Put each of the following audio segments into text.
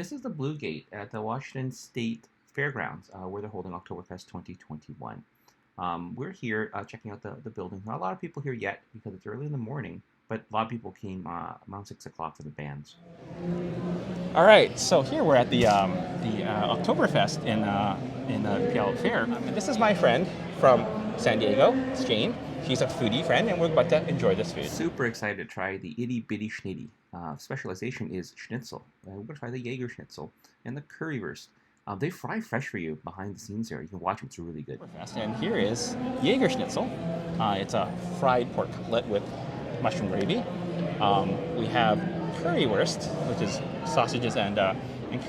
This is the Blue Gate at the Washington State Fairgrounds, where they're holding OktoberFest 2021. We're here checking out the building. Not a lot of people here yet because it's early in the morning, but a lot of people came around 6 o'clock for the bands. All right, so here we're at the OktoberFest in the Puyallup Fair. This is my friend from San Diego, it's Jane. She's a foodie friend, and we're about to enjoy this food. Super excited to try the itty bitty schnitty. Specialization is schnitzel. We're going to try the jaegerschinetzel and the currywurst. They fry fresh for you behind the scenes there. You can watch them, it's really good. And here is jaegerschinetzel. It's a fried pork cutlet with mushroom gravy. We have currywurst, which is sausages and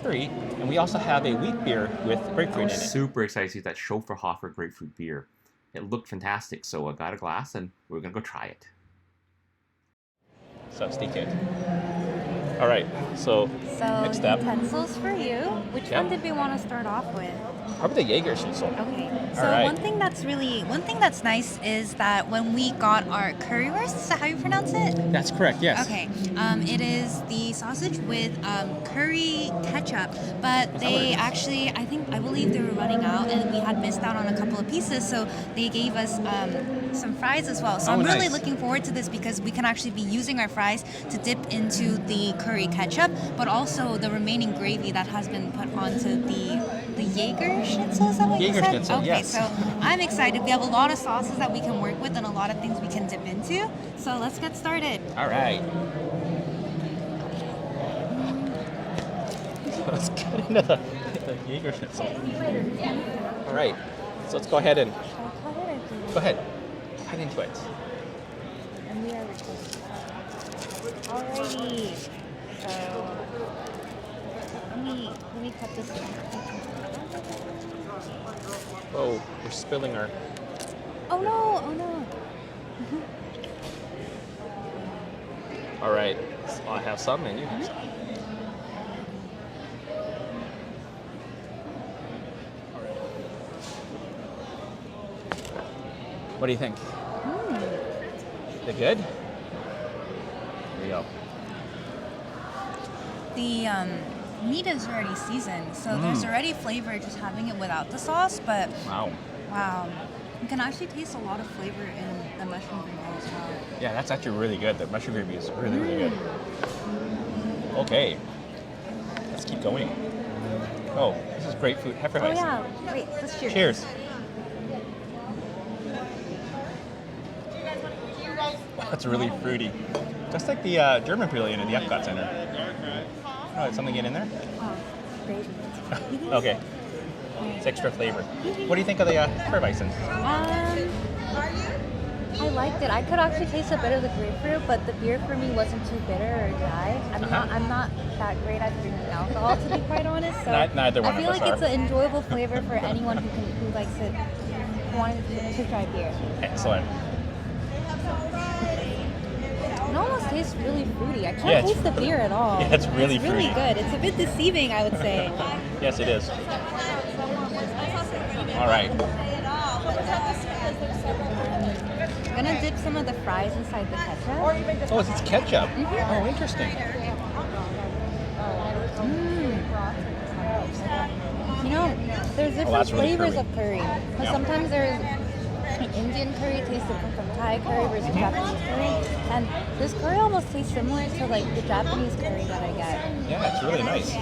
curry. And we also have a wheat beer with grapefruit in it. Super excited to see that Schoferhofer grapefruit beer. It looked fantastic, so I got a glass and we're going to go try it. So stay tuned. All right, so next step. Utensils for you. Which one did we want to start off with? Probably the jaegerschinetzel. Okay. So one thing that's nice is that when we got our currywurst, is that how you pronounce it? That's correct, yes. Okay. It is the sausage with curry ketchup, but I believe they were running out and we had missed out on a couple of pieces, so they gave us some fries as well. So I'm really looking forward to this because we can actually be using our fries to dip into the curry ketchup, but also the remaining gravy that has been put onto the jaegerschinetzel, is that what you said? Jaegerschinetzel, okay, yes. So I'm excited. We have a lot of sauces that we can work with and a lot of things we can dip into. So let's get started. All right. Let's get into the jaegerschinetzel. All right. So let's go ahead and go ahead. Cut into it. And we are recording. Alrighty. So let me cut this one. Oh, we're spilling our... Oh no. All right, so I have some and you have some. All right. What do you think? They good? There you go. The meat is already seasoned, so there's already flavor just having it without the sauce, but wow. You can actually taste a lot of flavor in the mushroom gravy as well. Yeah, that's actually really good. The mushroom gravy is really, really good. Okay, let's keep going. Oh, this is grapefruit Hefeweizen. Oh yeah, wait, let's cheers. Cheers. Wow, that's really fruity. Just like the German pavilion in the Epcot Center. Oh, did something get in there? Oh, gravy. Okay. It's extra flavor. What do you think of the Hefeweizen? I liked it. I could actually taste a bit of the grapefruit, but the beer for me wasn't too bitter or dry. I'm not that great at drinking alcohol, to be quite honest. So Neither one I feel of us like it's are. an enjoyable flavor for anyone who likes it, wanting to try beer. Excellent. It almost tastes really fruity. I can't taste the beer at all. Yeah, it's really fruity. It's really good. It's a bit deceiving, I would say. Yes, it is. All right. I'm gonna dip some of the fries inside the ketchup. Oh, it's ketchup. Oh, interesting. You know, there's different flavors of curry. Because sometimes there's Indian curry tastes different from Thai curry versus Japanese curry. And this curry almost tastes similar to like the Japanese curry that I get. Yeah, it's really nice.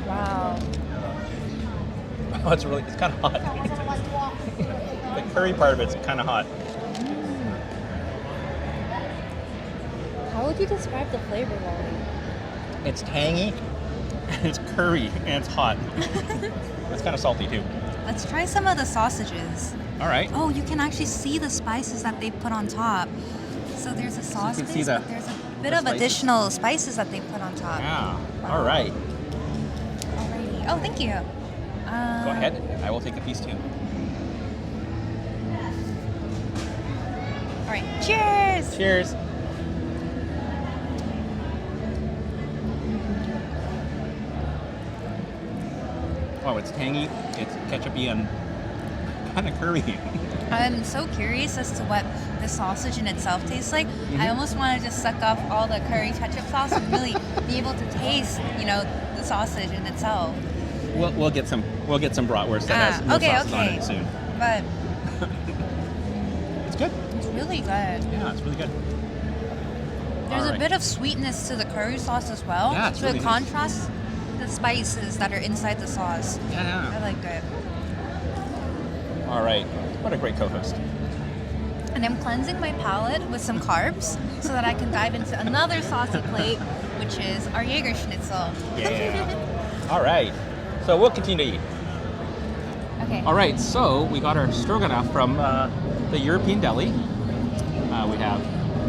Wow. Oh, it's kind of hot. The curry part of it's kind of hot. How would you describe the flavor, Wally? It's tangy, and it's curry, and it's hot. It's kind of salty too. Let's try some of the sausages. All right. Oh, you can actually see the spices that they put on top. So there's a sauce base, but there's a bit of additional spices that they put on top. Yeah. All right. Alrighty. Oh, thank you. Go ahead. I will take a piece too. All right. Cheers. Cheers. Oh, it's tangy. It's ketchupy and kind of curry. I'm so curious as to what the sausage in itself tastes like. I almost want to just suck off all the curry ketchup sauce and really be able to taste, the sausage in itself. We'll get some bratwurst that has more sauce on it soon. But it's good. It's really good. Yeah, it's really good. There's a bit of sweetness to the curry sauce as well. Yeah, it's to really contrast the spices that are inside the sauce. Yeah. I like it. All right. What a great co-host. And I'm cleansing my palate with some carbs so that I can dive into another saucy plate, which is our jaegerschinetzel. Yeah. All right. So we'll continue to eat. Okay. All right. So we got our stroganoff from the European deli. We have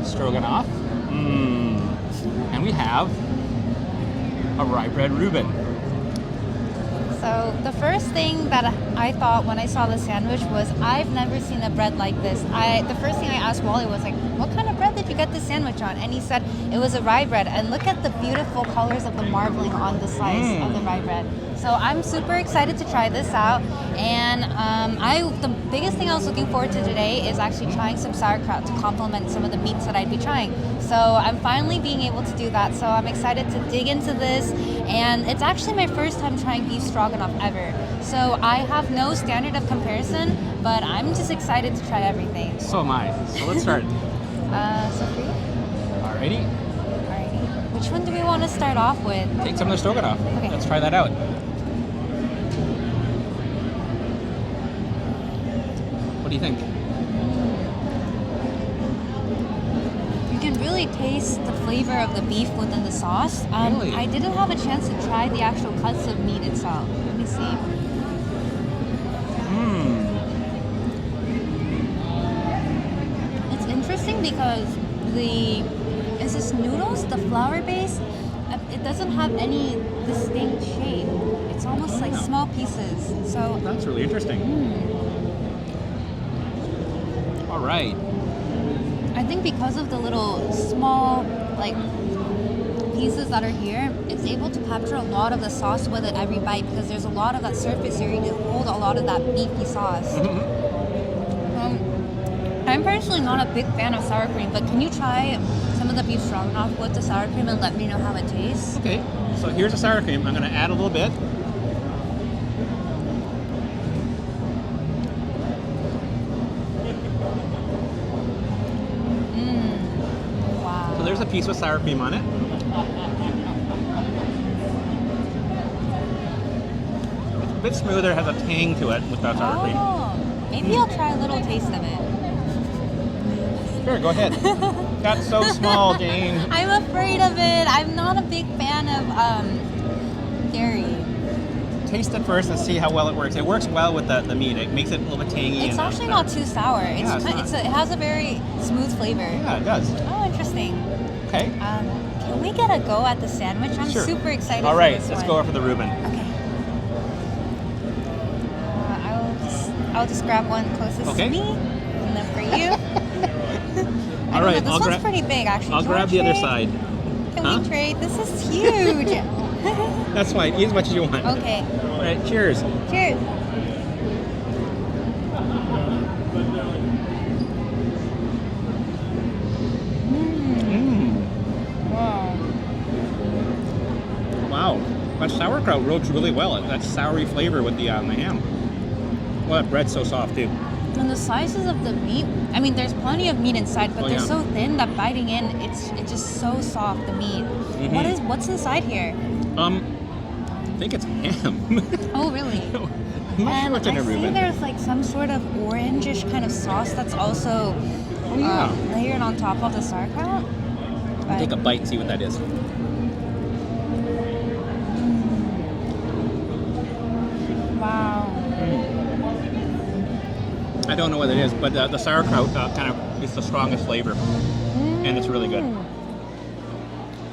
stroganoff. And we have a rye bread reuban. So the first thing that I thought when I saw the sandwich was, I've never seen a bread like this. The first thing I asked Wally was like, what kind of bread did you get this sandwich on? And he said it was a rye bread. And look at the beautiful colors of the marbling on the slice of the rye bread. So I'm super excited to try this out. And the biggest thing I was looking forward to today is actually trying some sauerkraut to complement some of the meats that I'd be trying. So I'm finally being able to do that. So I'm excited to dig into this. And it's actually my first time trying beef stroganoff ever. So I have no standard of comparison, but I'm just excited to try everything. So am I. So let's start. So for you? Alrighty. Alrighty. Which one do we want to start off with? Take some of the stroganoff. Okay. Let's try that out. What do you think? You can really taste the flavor of the beef within the sauce. Really? I didn't have a chance to try the actual cuts of meat itself. Let me see. It's interesting because it's just noodles, the flour base, it doesn't have any distinct shape. It's almost like small pieces. So That's really interesting. All right. I think because of the little small pieces that are here, it's able to capture a lot of the sauce with it every bite because there's a lot of that surface area to hold a lot of that beefy sauce. I'm personally not a big fan of sour cream, but can you try some of the beef stroganoff with the sour cream and let me know how it tastes? Okay. So here's the sour cream. I'm going to add a little bit. Wow. So there's a piece with sour cream on it. It's a bit smoother, has a tang to it without sour cream. Oh, maybe I'll try a little taste of it. Sure, go ahead. That's so small, Jane. I'm afraid of it. I'm not a big fan of dairy. Taste it first and see how well it works. It works well with the meat. It makes it a little bit tangy. It's actually not too sour. It has a very smooth flavor. Yeah, it does. Oh, interesting. Okay. Can we get a go at the sandwich? I'm Sure. super excited. All right, for this let's one. go over the Reuben. Okay. I'll just grab one closest to me, and then for you. All right, this one's pretty big, actually. I'll grab the other side. Can we trade? This is huge. That's fine. Eat as much as you want. Okay. All right, cheers. Cheers. Wow. Wow, that sauerkraut roads really well. That soury flavor with the ham. Well, that bread's so soft too. And the slices of the meat, I mean, there's plenty of meat inside, but they're yeah. so thin that biting in, it's just so soft, the meat. What's inside here? I think it's ham. Oh, really? I'm not sure what's in a I see Reuben. there's like some sort of orangish kind of sauce that's also layered on top of the sauerkraut. But Take a bite and see what that is. wow. I don't know what it is, but the sauerkraut kind of is the strongest flavor, and it's really good.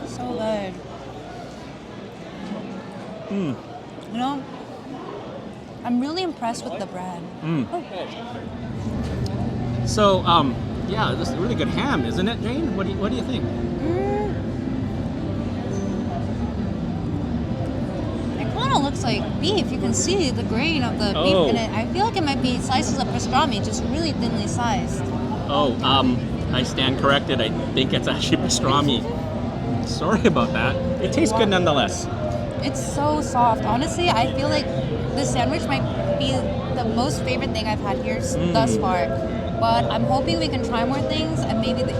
So good. You know, I'm really impressed with the bread. So, yeah, this is really good ham, isn't it, Jane? What do you think? It kind of looks like beef. You can see the grain of the beef in it. I feel like it might be be slices of pastrami, just really thinly sliced. Oh, I stand corrected. I think it's actually pastrami. Sorry about that. It tastes good nonetheless. It's so soft. Honestly, I feel like this sandwich might be the most favorite thing I've had here thus far. But I'm hoping we can try more things and maybe the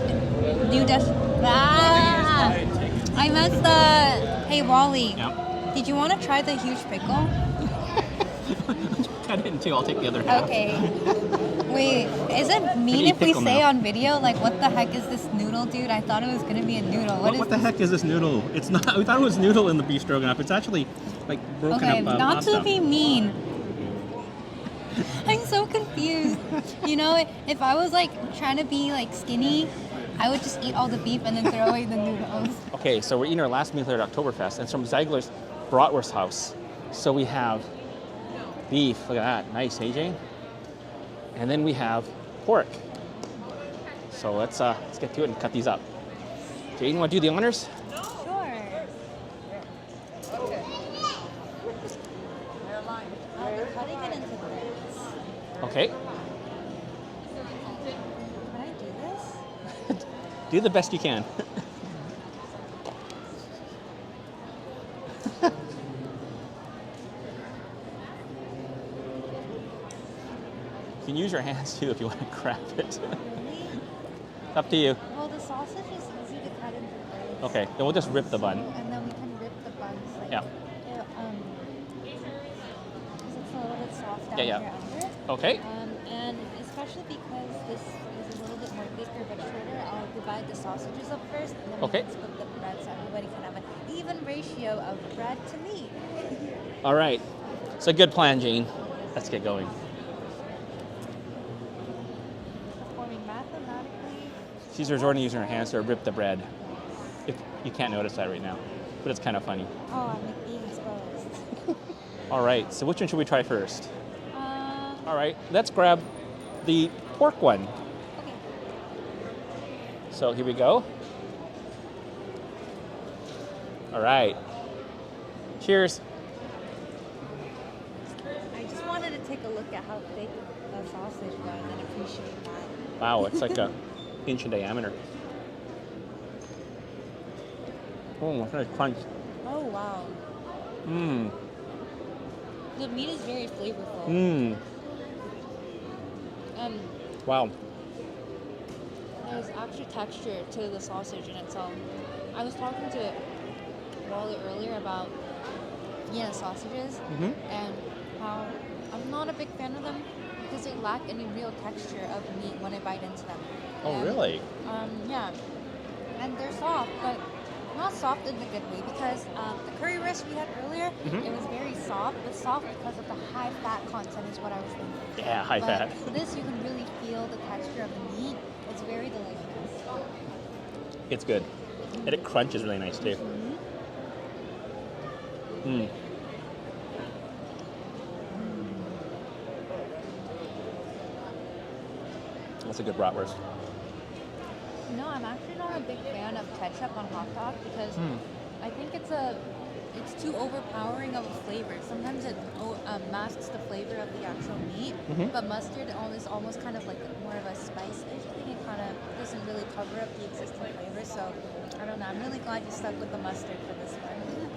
new dish. Ah! I messed up. Hey, Wally. Yep. Did you want to try the huge pickle? Cut it in two. I'll take the other half. Okay. Wait, is it mean if we say on video, like, what the heck is this noodle, dude? I thought it was going to be a noodle. What the heck is this noodle? It's not. We thought it was noodle in the beef stroganoff. It's actually like broken up not pasta. to be mean. I'm so confused. You know, if I was like trying to be like skinny, I would just eat all the beef and then throw away the noodles. Okay, so we're eating our last meal here at OktoberFest, and it's from Ziegler's Bratwurst House. So we have beef. Look at that, nice, hey Jane? And then we have pork. So let's get to it and cut these up. Jane, you want to do the honors? Sure. I'll be cutting it into bits. Okay. Can I do this? Do the best you can. You can use your hands too if you want to grab it. Really? Up to you. Well, the sausage is easy to cut into bits. Okay, then we'll just rip the bun. And then we can rip the buns like Yeah. because it's a little bit soft down Yeah. here under. Okay. And especially because this is a little bit more thicker but shorter, I'll divide the sausages up first and then we can split the bread so everybody can have an even ratio of bread to meat. All right. It's a good plan, Jane. Let's get going. Performing mathematically. She's resorting to using her hands to rip the bread. If you can't notice that right now, but it's kind of funny. Oh, I'm like being exposed. All right, so which one should we try first? Uh, All right, let's grab the pork one. okay. So here we go. All right. Cheers. I just wanted to take a look at how thick the sausage was and appreciate that. Wow, it's like an inch in diameter. Oh, it's nice crunch. Oh, wow. Mmm. The meat is very flavorful. Mmm. Wow. There's actually texture to the sausage in itself. I was talking to Wally earlier about Vienna sausages and how I'm not a big fan of them because they lack any real texture of meat when I bite into them. Oh, And, really? Yeah. And they're soft, but not soft in the good way because the currywurst we had earlier, it was very soft, but soft because of the high fat content is what I was thinking. Yeah, high But fat. this, you can really feel the texture of the meat. It's very delicious. It's good. And it crunches really nice too. Mmm. That's a good bratwurst. You know, I'm actually not a big fan of ketchup on hot dog because I think it's too overpowering of a flavor. Sometimes it masks the flavor of the actual meat, but mustard is almost kind of like more of a spice-ish thing. It kind of doesn't really cover up the existing flavor. So I don't know. I'm really glad you stuck with the mustard for this one.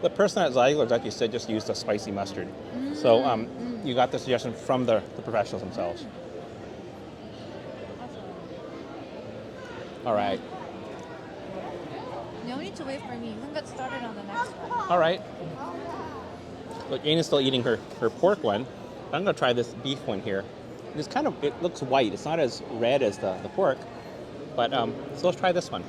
The person at Ziegler's actually said just use the spicy mustard. So you got the suggestion from the professionals themselves. All right. No need to wait for me. You can get started on the next one. All right. Look, Jane is still eating her pork one. I'm going to try this beef one here. It's kind of, it looks white. It's not as red as the pork. But, so let's try this one.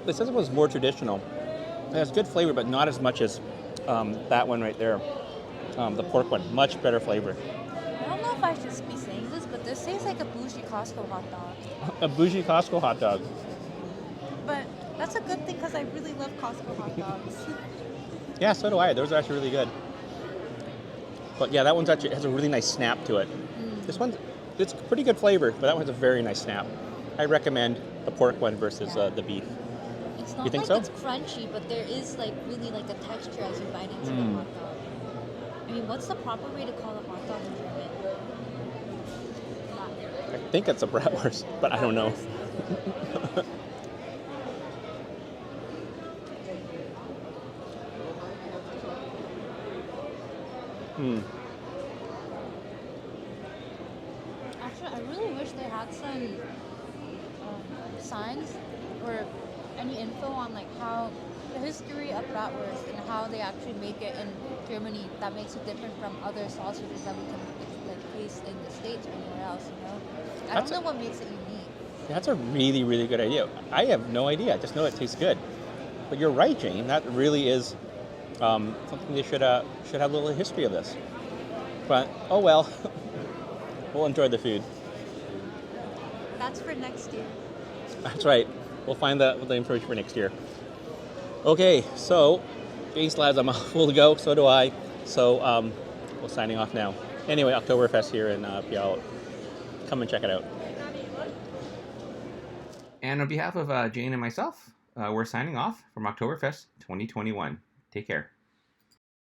This other was more traditional. It has good flavor, but not as much as that one right there. The pork one, much better flavor. I don't know if I should be saying this, but this tastes like a bougie Costco hot dog. A bougie Costco hot dog. But that's a good thing because I really love Costco hot dogs. Yeah, so do I. Those are actually really good. But yeah, that one's actually has a really nice snap to it. This one's, it's pretty good flavor, but that one has a very nice snap. I recommend the pork one versus the beef. It's not You think like so? it's crunchy, but there is like really like a texture as you bite into the Mm. hot dog. I mean, what's the proper way to call a hot dog in German? I think it's a bratwurst, but I don't know. Hmm. Actually, I really wish they had some signs or any info on like how the history of bratwurst and how they actually make it in Germany that makes it different from other sausages that we can like taste in the States or anywhere else. You know, I That's don't know what makes it unique. That's a really, really good idea. I have no idea. I just know it tastes good. But you're right, Jane. That really is something they should have a little history of this. But oh well, we'll enjoy the food. That's for next year. That's right. We'll find the information for next year. Okay, so Jane still has a mouthful to go. So do I. So we're signing off now. Anyway, OktoberFest here in Puyallup. Come and check it out. And on behalf of Jane and myself, we're signing off from OktoberFest 2021. Take care.